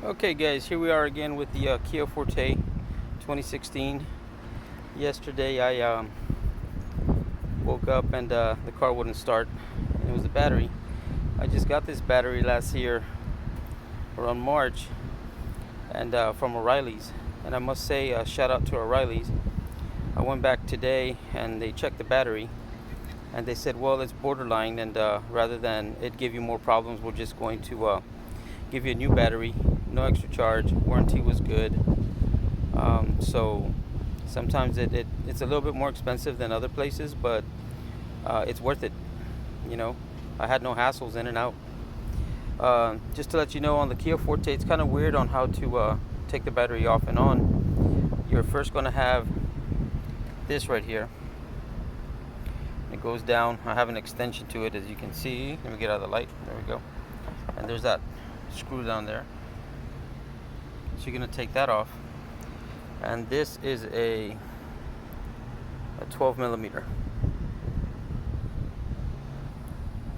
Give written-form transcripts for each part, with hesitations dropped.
Okay guys, here we are again with the Kia Forte 2016. Yesterday I woke up and the car wouldn't start, and it was the battery. I just got this battery last year around March, and from O'Reilly's, and I must say shout out to O'Reilly's. I went back today and they checked the battery, and they said, well, it's borderline, and rather than it give you more problems, we're just going to give you a new battery, no extra charge. Warranty was good. So sometimes it's a little bit more expensive than other places, but it's worth it. You know, I had no hassles in and out. Just to let you know, on the Kia Forte, it's kind of weird on how to take the battery off and on. You're first going to have this right here. It goes down. I have an extension to it, as you can see. Let me get out of the light. There we go. And there's that screw down there. So you're going to take that off. And this is a 12 millimeter.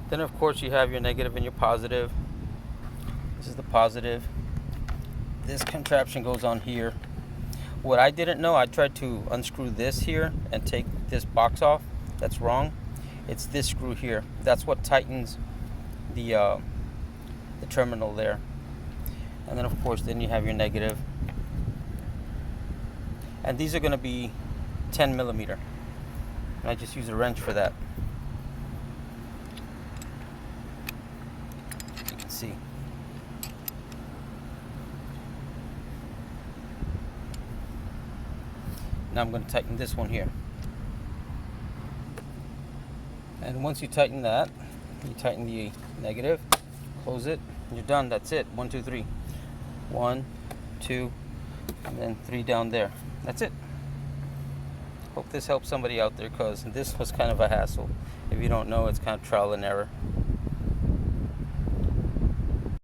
Then of course you have your negative and your positive. This is the positive. This contraption goes on here. What I didn't know, I tried to unscrew this here and take this box off. That's wrong. It's this screw here. That's what tightens the terminal there. And then of course then you have your negative. And these are going to be 10 millimeter. And I just use a wrench for that. You can see. Now I'm going to tighten this one here. And once you tighten that, you tighten the negative, close it, and you're done. That's it. 1, 2, 3. 1, 2, and then 3 down there. That's it. Hope this helps somebody out there, because this was kind of a hassle. If you don't know, it's kind of trial and error.